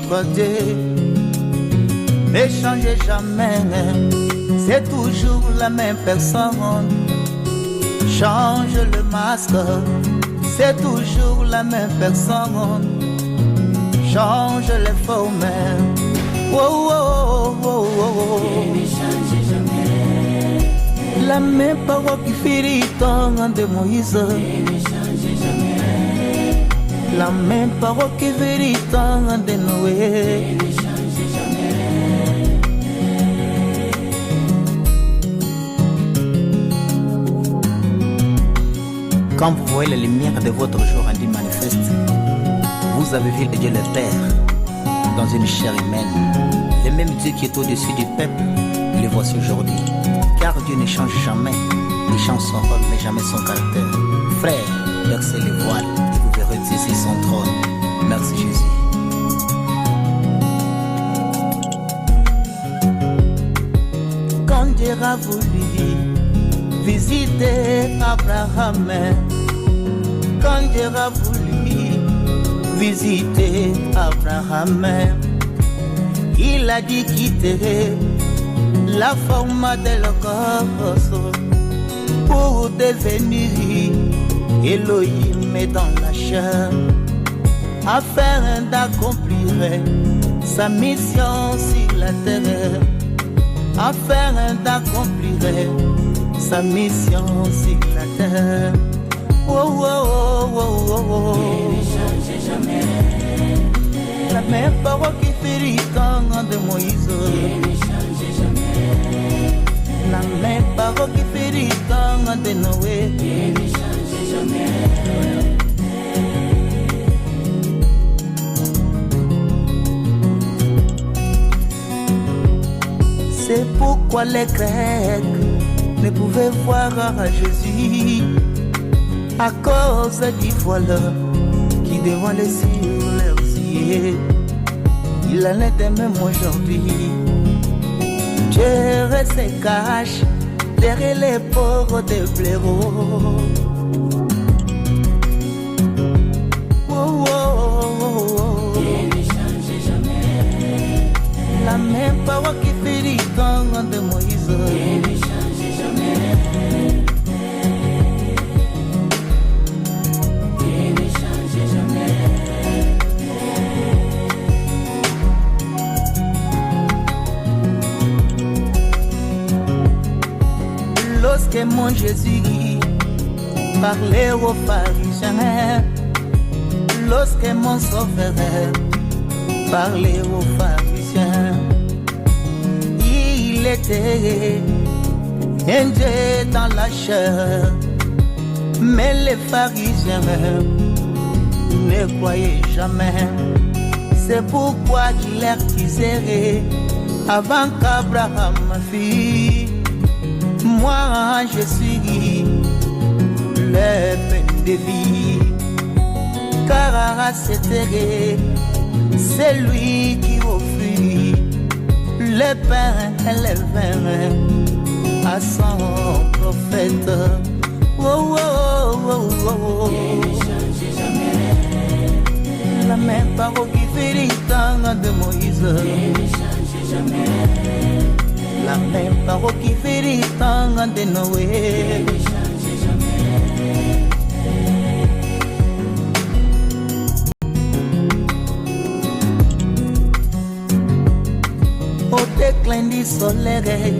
notre Dieu ne change jamais. C'est toujours la même personne. Change le masque, c'est toujours la même personne. Change les formes. Oh, oh, oh, oh, oh. Il ne change jamais. La même parole qui fait le temps de Moïse. Il ne change jamais. La même parole qui fait le temps de Noé. Il ne change jamais. Quand vous voyez la lumière de votre jour rendu manifeste, vous avez vu le Dieu le Père dans une chair humaine. Le même Dieu qui est au-dessus du peuple, le voici aujourd'hui. Car Dieu ne change jamais. Il change son rôle mais jamais son caractère. Frère, versez les voiles et vous verrez ici son trône. Merci Jésus. Quand Dieu a voulu visiter Abraham, quand Dieu a voulu visiter Abraham, il a dit quitter la forme de l'Ocos pour devenir Elohim dans la chair, afin d'accomplir sa mission sur la terre, afin d'accomplir sa mission sur la terre. Oh, oh, oh, oh, oh, oh. Il ne change jamais. La même parole qui fait le temps de Moïse. Il ne change jamais. La même parole qui fait le temps de Noé. Il ne change jamais. C'est pourquoi les Grecs ne pouvaient voir Jésus à cause du voile qui dévoilait sur leurs yeux. Il en est de même aujourd'hui. Dieu se cache derrière les pauvres de blaireaux. Oh, oh, oh, oh. Il ne change jamais. La même parole qui fait le temps de Moïse. Il ne change jamais. Il ne change jamais. Lorsque mon Jésus parlait aux pharisiens, lorsque mon sauveur parlait aux pharisiens, il était un Dieu dans la chair, mais les pharisiens ne croyaient jamais. C'est pourquoi il leur disait avant qu'Abraham fît: moi je suis le pain de vie. Car c'était celui qui offrit le pain et le vin à son prophète. Oh, oh, oh, oh, oh. Il ne change jamais. La même parole qui fait le temps de Moïse. Il ne change jamais. La même parole qui fait le temps de Noé. Il ne change jamais. Au déclin du soleil,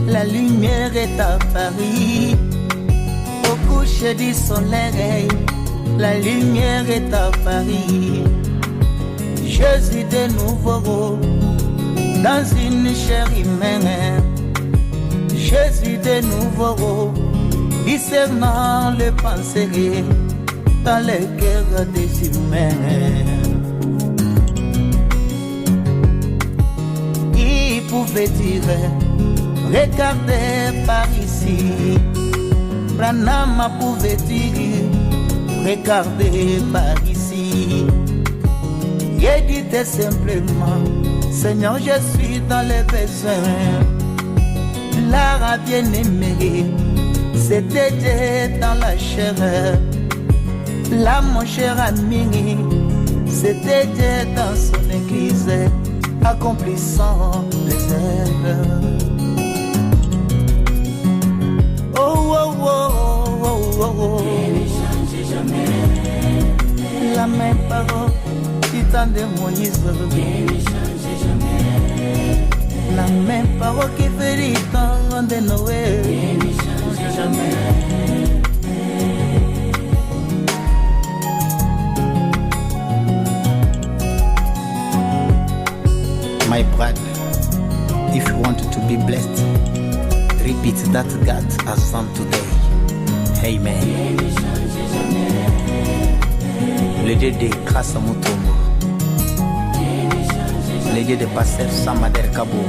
la lumière est apparue. Au coucher du soleil, la lumière est apparue. Jésus de nouveau dans une chair humaine. Jésus de nouveau discernant les pensées dans le cœur des humains. Il pouvait dire: regardez par ici. Branham pouvait dire: regardez par ici. Il dit simplement: Seigneur, je suis dans les besoins. L'art bien-aimé, c'était Dieu dans la chair. Là, mon cher ami, c'était Dieu dans son église. accomplissant les erreurs. Oh, oh, oh, oh, oh, oh. Il ne change jamais. La même parole titan de Moïse. Il ne change jamais. La même parole qui fait le temps de Noé. Il ne change jamais. My brother, if you want to be blessed, repeat that God has done today. Amen. Il ne change jamais. Le Dieu de Grâce Mutombo, Il ne change jamais. le Dieu de Pasteur Samader Kabo,